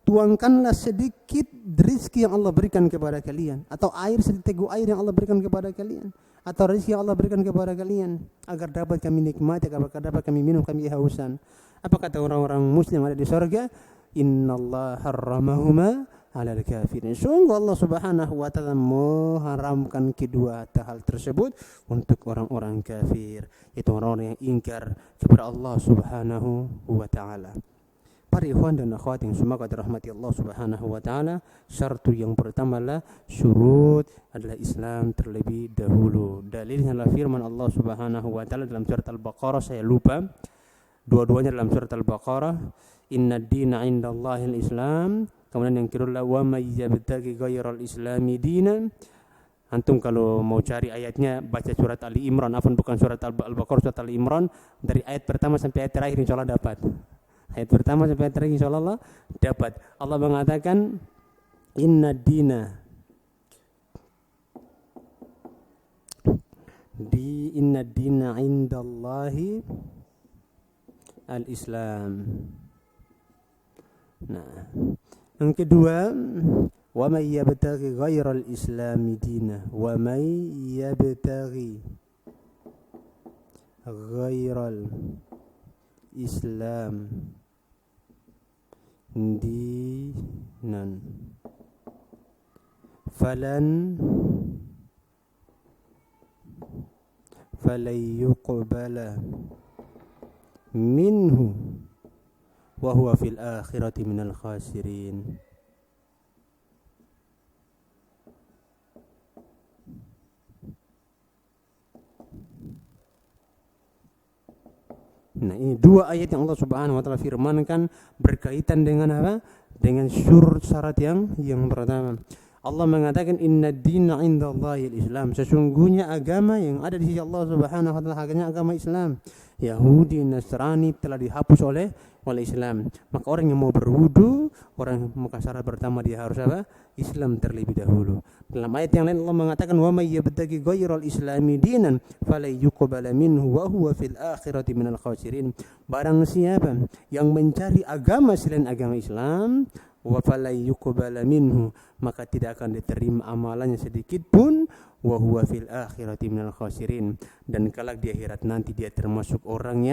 tuangkanlah sedikit rezeki yang Allah berikan kepada kalian, atau air seteguk air yang Allah berikan kepada kalian, atau rezeki yang Allah berikan kepada kalian, agar dapat kami nikmati, agar dapat kami minum, kami kehausan. Apa kata orang-orang muslim ada di surga? Innallaha harramahuma 'alal kafirin. Sungguh Allah Subhanahu wa taala mengharamkan kedua hal tersebut untuk orang-orang kafir, itu orang-orang yang ingkar kepada Allah Subhanahu wa taala. Para ikhwan dan akhwat yang semoga dirahmati Allah Subhanahu wa taala, syarat yang pertama adalah syurut adalah Islam terlebih dahulu. Dalilnya adalah firman Allah Subhanahu wa taala dalam surat Al-Baqarah, saya lupa. Dua-duanya dalam surat Al-Baqarah, inna ad-dina 'indallahil Islam. Kemudian yang kedua, wa may yabtaghi ghairal islami dinan. Antum kalau mau cari ayatnya baca surat Ali Imran, bukan surat Al-Baqarah, surat Ali Imran dari ayat pertama sampai ayat terakhir insyaallah dapat. Ayat pertama sampai ayat terakhir insyaallah dapat. Allah mengatakan inna dina indallahi al-Islam. Nah, yang kedua, wa may yabtaghi ghairal islami dina, wa may yabtaghi ghairal Islam dinan falan yuqbala minhu wa huwa fil akhirati minal khasirin. Nah, ini dua ayat yang Allah Subhanahu wa taala firmankan berkaitan dengan apa? Dengan syarat yang pertama. Allah mengatakan inna ad-dina 'indallahil Islam. Sesungguhnya agama yang ada di sisi Allah Subhanahu wa taala hanya agama Islam. Yahudi, Nasrani telah dihapus oleh Islam. Maka orang yang mau berwudu, maka syarat pertama dia harus apa? Islam terlebih dahulu. Dalam ayat yang lain Allah mengatakan wa may yabtaghi ghairal islami dinan fala yuqbala minhu wa huwa fil akhirati minal khasirin. Barang siapa yang mencari agama selain agama Islam, wa fala yuqbala minhu, maka tidak akan diterima amalannya sedikit pun, wa huwa fil akhirati minal khasirin, dan kelak di akhirat nanti dia termasuk orang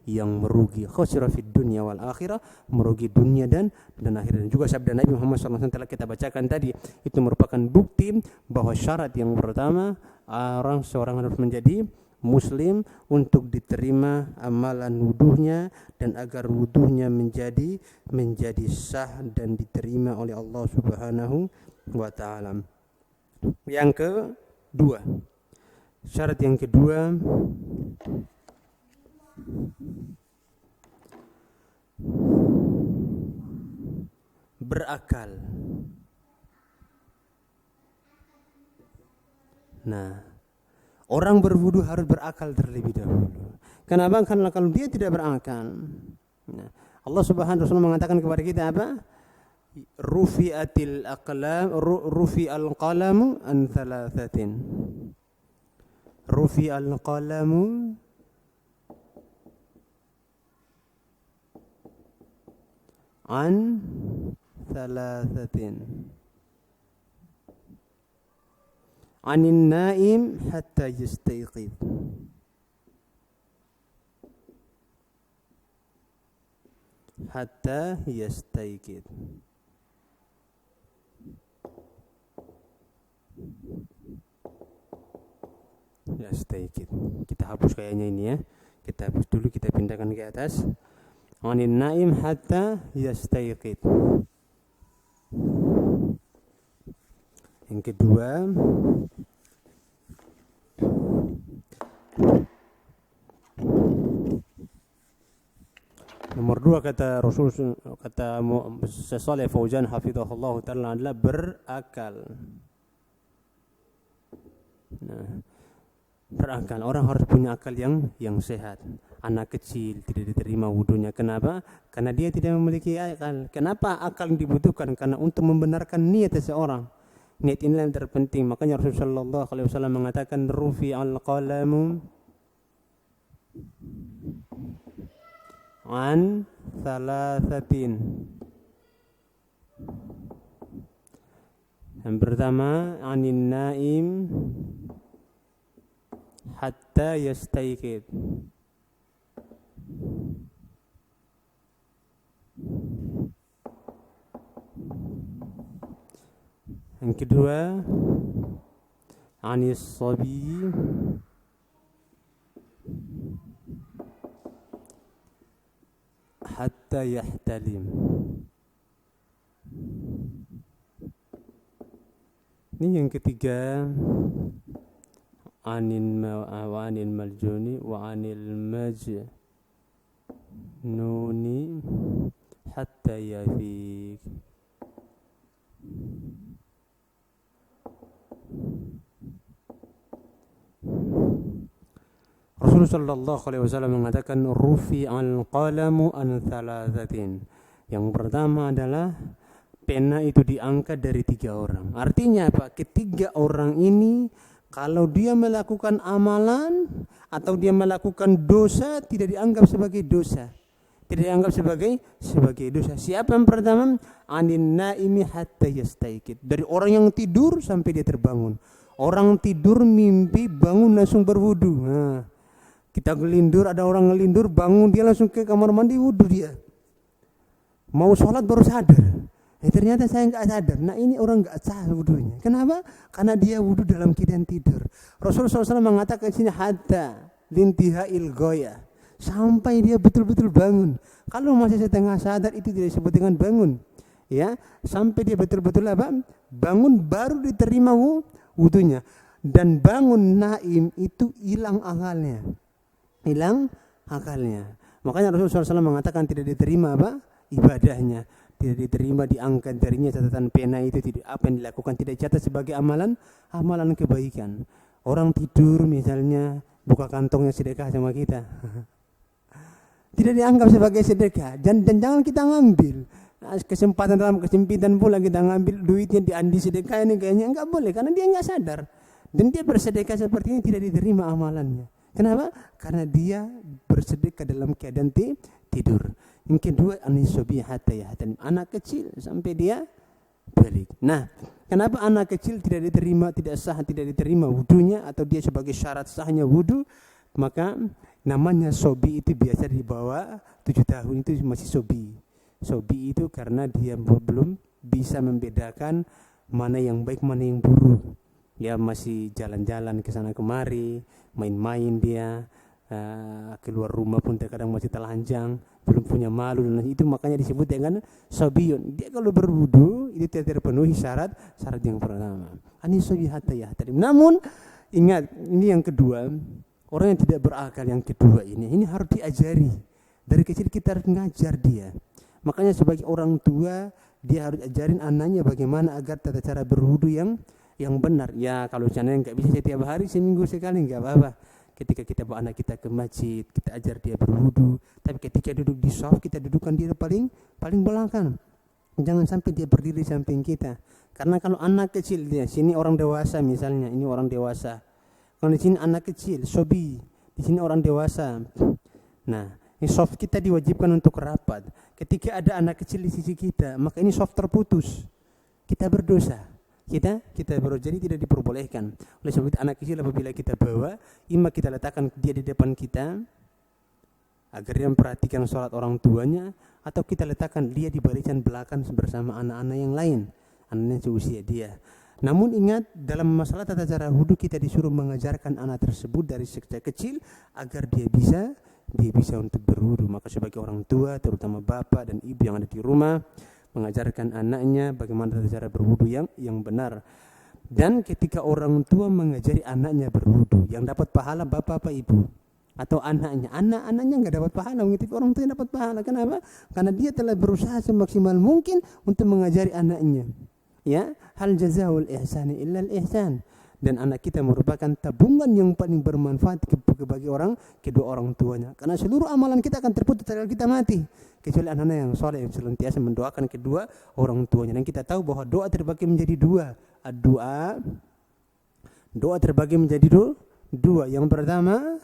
yang merugi. Khasira fid dunya wal akhirah, merugi dunia dan akhirat. Juga sabda Nabi Muhammad SAW telah kita bacakan tadi, itu merupakan bukti bahwa syarat yang pertama seorang harus menjadi muslim untuk diterima amalan wuduhnya, dan agar wuduhnya menjadi sah dan diterima oleh Allah Subhanahu wa taala. Yang kedua, syarat yang kedua berakal. Nah, orang berwudu harus berakal terlebih dahulu. Kenapa? Karena kalau dia tidak berakal, nah, Allah Subhanahu wa taala mengatakan kepada kita apa? Rufi'al qalamu an thalathatin. Rufi'al qalamu an thalathatin. Anin naim hatta yastayqid. Hatta yastayqid. Yastayqid. Kita hapus kayaknya ini ya. Kita hapus dulu, kita pindahkan ke atas. Anin naim hatta yastayqid. Yang kedua, nomor dua kata Rasul, kata Saleh Fauzan hafizahullah taala adalah berakal. Nah, berakal, orang harus punya akal yang sehat. Anak kecil tidak diterima wudunya. Kenapa? Karena dia tidak memiliki akal. Kenapa akal dibutuhkan? Karena untuk membenarkan niat seseorang. Niat inilah yang terpenting. Makanya Rasulullah SAW mengatakan rufi'al qalamu an thalathatin. Yang pertama, anin naim hatta yastayqid. Yang kedua, anis sabi hatta yahtalim. Ini yang ketiga, anil maljuni wa anil majnuni hatta yafiq. Rasulullah sallallahu alaihi wasallam mengatakan rufi'al qalamu an thalathatin. Yang pertama adalah pena itu diangkat dari 3 orang. Artinya apa? Ketiga orang ini kalau dia melakukan amalan atau dia melakukan dosa tidak dianggap sebagai dosa. Tidak dianggap sebagai dosa. Siapa yang pertama? Anin naimi hatta yastayqid. Dari orang yang tidur sampai dia terbangun. Orang tidur mimpi bangun langsung berwudu. Nah, kita ngelindur, ada orang ngelindur bangun dia langsung ke kamar mandi wudu dia. Mau sholat baru sadar. Ternyata saya nggak sadar. Nah ini orang nggak sah wudunya. Kenapa? Karena dia wudu dalam keadaan tidur. Rasulullah SAW mengatakan sini hatta lintihail goya, sampai dia betul-betul bangun. Kalau masih setengah sadar itu tidak disebut dengan bangun. Ya, sampai dia betul-betul apa? Bangun baru diterima wudunya. Dan bangun naim itu hilang akalnya. Hilang akalnya. Makanya Rasulullah SAW mengatakan tidak diterima apa? Ibadahnya. Tidak diterima, diangkat darinya catatan pena itu, tidak apa yang dilakukan tidak dicatat sebagai amalan kebaikan. Orang tidur misalnya buka kantongnya sedekah sama kita. Tidak dianggap sebagai sedekah. Dan jangan kita ngambil. Kesempatan dalam kesempitan pula kita ngambil duitnya diandi sedekah ini kayaknya enggak boleh karena dia enggak sadar. Dan dia bersedekah seperti ini tidak diterima amalannya. Kenapa? Karena dia bersedekah dalam keadaan tidur. Yang kedua, anisobi hatta yahtan, anak kecil sampai dia balik. Nah, kenapa anak kecil tidak diterima, tidak sah, tidak diterima wudunya atau dia sebagai syarat sahnya wudu? Maka namanya sobi itu biasa di bawah 7 tahun itu masih sobi. Sobi itu karena dia belum bisa membedakan mana yang baik, mana yang buruk. Dia masih jalan-jalan ke sana kemari, main-main dia. Keluar rumah pun terkadang masih telanjang, belum punya malu, dan itu makanya disebut dengan sobiyun. Dia kalau berwudu itu tidak terpenuhi syarat yang pertama. Anisobi hatta yahtalim. Namun ingat, ini yang kedua, orang yang tidak berakal yang kedua ini harus diajari. Dari kecil kita harus ngajar dia. Makanya sebagai orang tua dia harus ajarin anaknya bagaimana agar tata cara berwudu yang benar. Ya kalau seandainya nggak bisa setiap hari, seminggu sekali nggak apa-apa. Ketika kita bawa anak kita ke masjid, kita ajar dia berwudu. Tapi ketika duduk di shaf, kita dudukkan dia paling belakang. Jangan sampai dia berdiri samping kita. Karena kalau anak kecil dia, sini orang dewasa misalnya, ini orang dewasa. Kalau di sini anak kecil, sobi, di sini orang dewasa. Nah, ini shaf kita diwajibkan untuk rapat. Ketika ada anak kecil di sisi kita, maka ini shaf terputus. Kita berdosa. Kita baru jadi tidak diperbolehkan. Oleh sebab itu anak kecil apabila kita bawa, imma kita letakkan dia di depan kita agar dia memperhatikan sholat orang tuanya, atau kita letakkan dia di barisan belakang bersama anak-anak yang lain, anak-anak seusia dia. Namun ingat, dalam masalah tata cara wudu kita disuruh mengajarkan anak tersebut dari sejak kecil agar dia bisa untuk berwudu. Maka sebagai orang tua, terutama bapak dan ibu yang ada di rumah, mengajarkan anaknya bagaimana cara berwudu yang benar. Dan ketika orang tua mengajari anaknya berwudu, yang dapat pahala bapak apa ibu atau anaknya nggak dapat pahala, tapi orang tua yang dapat pahala. Kenapa? Karena dia telah berusaha semaksimal mungkin untuk mengajari anaknya. Ya, hal jazaul ihsani illa al ihsan. Dan anak kita merupakan tabungan yang paling bermanfaat bagi kedua orang tuanya. Karena seluruh amalan kita akan terputus kalau kita mati. Kecuali anak-anak yang soleh yang senantiasa mendoakan kedua orang tuanya. Dan kita tahu bahwa doa terbagi menjadi dua. Doa terbagi menjadi dua. Yang pertama,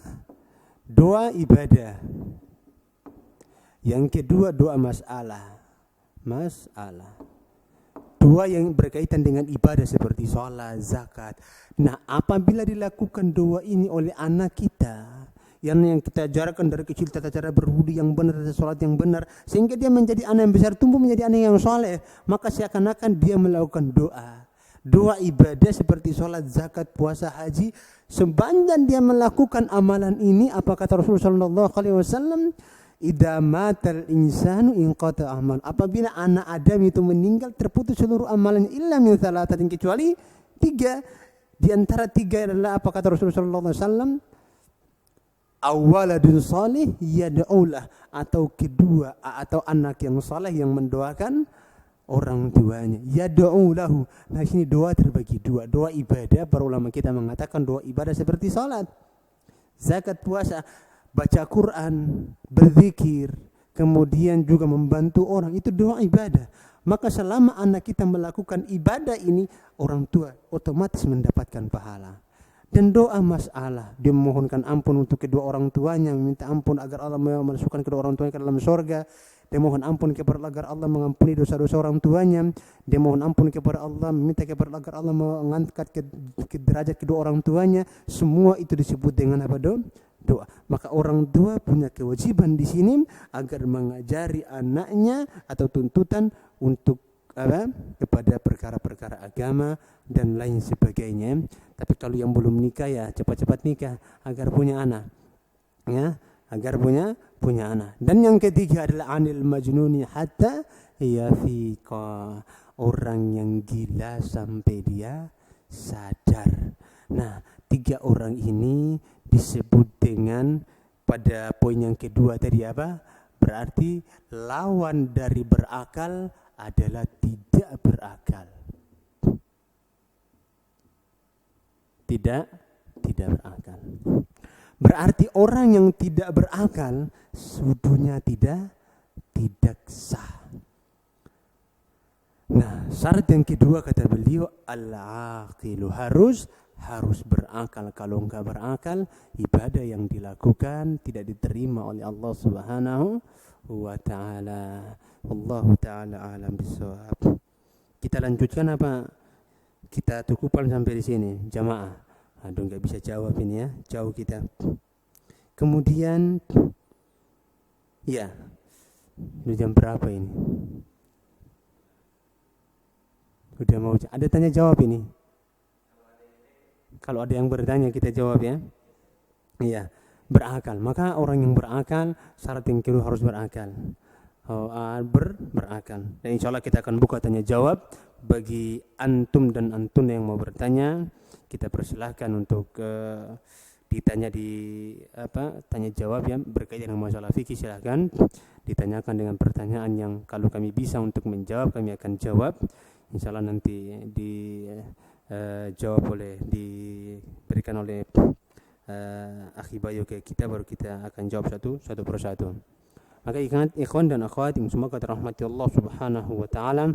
doa ibadah. Yang kedua, doa masalah. doa yang berkaitan dengan ibadah seperti sholat, zakat. Nah, apabila dilakukan doa ini oleh anak kita, yang kita ajarkan dari kecil tata cara berwudu yang benar, tata sholat yang benar, sehingga dia menjadi anak yang besar, tumbuh menjadi anak yang soleh, maka seakan-akan dia melakukan doa ibadah seperti sholat, zakat, puasa, haji. Sepanjang dia melakukan amalan ini, apa kata Rasulullah SAW? Idza matal insanu inqata amal. Apabila anak Adam itu meninggal, terputus seluruh amalannya illa min thalathatin, kecuali 3. Di antara 3 adalah apa kata Rasulullah SAW? Awaladun salih yad'ulah, atau kedua atau anak yang saleh yang mendoakan orang tuanya. Yad'ulahu. Nah, sini doa terbagi 2. Doa ibadah, para ulama kita mengatakan doa ibadah seperti salat, zakat, puasa, baca Quran, berzikir, kemudian juga membantu orang, itu doa ibadah. Maka selama anak kita melakukan ibadah ini, orang tua otomatis mendapatkan pahala. Dan doa masalah, dia memohonkan ampun untuk kedua orang tuanya, meminta ampun agar Allah memasukkan kedua orang tuanya ke dalam surga. Dia mohon ampun kepada Allah agar Allah mengampuni dosa-dosa orang tuanya. Dia mohon ampun kepada Allah, meminta kepada Allah agar Allah mengangkat ke derajat kedua orang tuanya. Semua itu disebut dengan apa? Doa. Maka orang tua punya kewajiban di sini agar mengajari anaknya atau tuntutan untuk kepada perkara-perkara agama dan lain sebagainya. Tapi kalau yang belum nikah, ya cepat-cepat nikah agar punya anak, ya, agar punya anak. Dan yang ketiga adalah anil majnuni hatta yafiqa, orang yang gila sampai dia sadar. Nah, 3 orang ini disebut dengan, pada poin yang kedua tadi apa? Berarti lawan dari berakal adalah tidak berakal. Tidak berakal. Berarti orang yang tidak berakal wudunya tidak sah. Nah, syarat yang kedua kata beliau al-aqilu, harus berakal. Kalau enggak berakal, ibadah yang dilakukan tidak diterima oleh Allah Subhanahu wa taala. Wallahu taala alam bisawab. Kita lanjutkan apa? Kita cukupan sampai di sini, jamaah. Aduh, enggak bisa jawab ini ya, jauh kita. Kemudian ya, udah jam berapa ini? Udah mau, ada tanya jawab ini? Kalau ada yang bertanya kita jawab ya. Iya, berakal. Maka orang yang berakal, syarat yang kedua harus berakal. Berakal. Dan insya Allah kita akan buka tanya jawab bagi antum dan antun yang mau bertanya. Kita persilahkan untuk ditanya tanya jawab yang berkaitan dengan masalah fikih. Silahkan ditanyakan dengan pertanyaan yang kalau kami bisa untuk menjawab, kami akan jawab. Insya Allah nanti diberikan oleh Akhi Bayu ke kita, baru kita akan jawab satu persatu. Maka ikhwan dan akhwat yang semoga dirahmati Allah Subhanahu wa taala,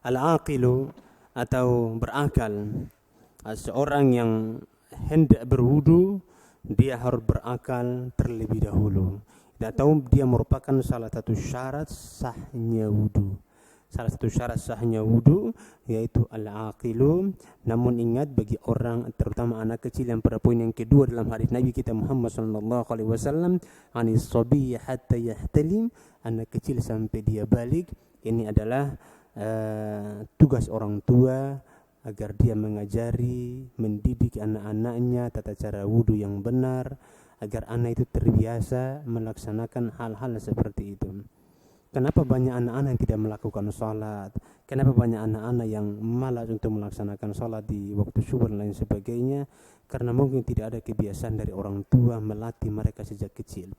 al-aqilu atau berakal, seorang yang hendak berwudu dia harus berakal terlebih dahulu. Atau dia merupakan salah satu syarat sahnya wudu. Salah satu syarat sahnya wudu yaitu al-aqilu. Namun ingat, bagi orang terutama anak kecil, yang pada poin yang kedua dalam hadis Nabi kita Muhammad sallallahu alaihi wasallam, anis sabiy hatta yahtalim, anak kecil sampai dia balik, ini adalah tugas orang tua agar dia mengajari, mendidik anak-anaknya tata cara wudu yang benar, agar anak itu terbiasa melaksanakan hal-hal seperti itu. Kenapa banyak anak-anak yang tidak melakukan sholat? Kenapa banyak anak-anak yang malas untuk melaksanakan sholat di waktu subuh dan lain sebagainya? Karena mungkin tidak ada kebiasaan dari orang tua melatih mereka sejak kecil.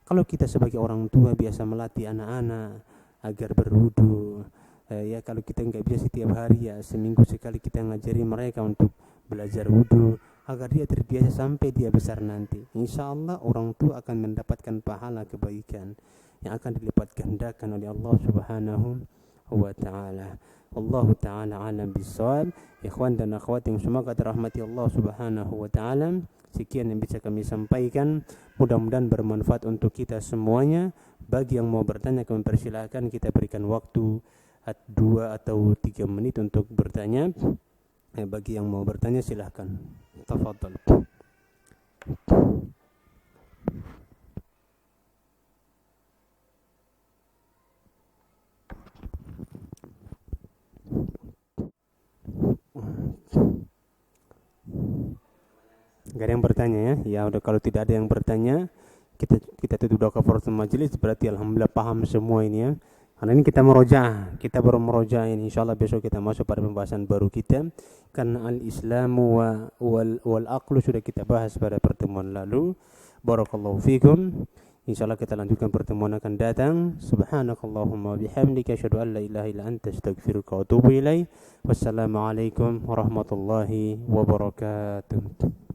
Kalau kita sebagai orang tua biasa melatih anak-anak agar berwudu, ya kalau kita nggak bisa setiap hari, ya seminggu sekali kita ngajari mereka untuk belajar wudu agar dia terbiasa sampai dia besar nanti. Insya Allah orang tua akan mendapatkan pahala kebaikan yang akan dilipat gandakan oleh Allah Subhanahu wa taala. Wallahu taala alam bisawab. Ikhwan dan akhwat yang semoga dirahmati Allah Subhanahu wa taala, sekian yang bisa kami sampaikan, mudah-mudahan bermanfaat untuk kita semuanya. Bagi yang mau bertanya kami persilahkan, kita berikan waktu 2 atau 3 menit untuk bertanya. Bagi yang mau bertanya silahkan. Tafadhal. Gak ada yang bertanya ya? Ya udah, kalau tidak ada yang bertanya, kita tutup doa kafaratul majelis. Berarti alhamdulillah paham semua ini ya. Karena ini kita baru meroja ini. Insyaallah besok kita masuk pada pembahasan baru kita. Karena al-Islamu wal aqlu sudah kita bahas pada pertemuan lalu. Barakallahu fikum. Insyaallah kita lanjutkan pertemuan akan datang. Subhanakallahumma bihamdika asyhadu an la ilaha illa anta astaghfiruka wa atubu ilaik. Wassalamualaikum warahmatullahi wabarakatuh.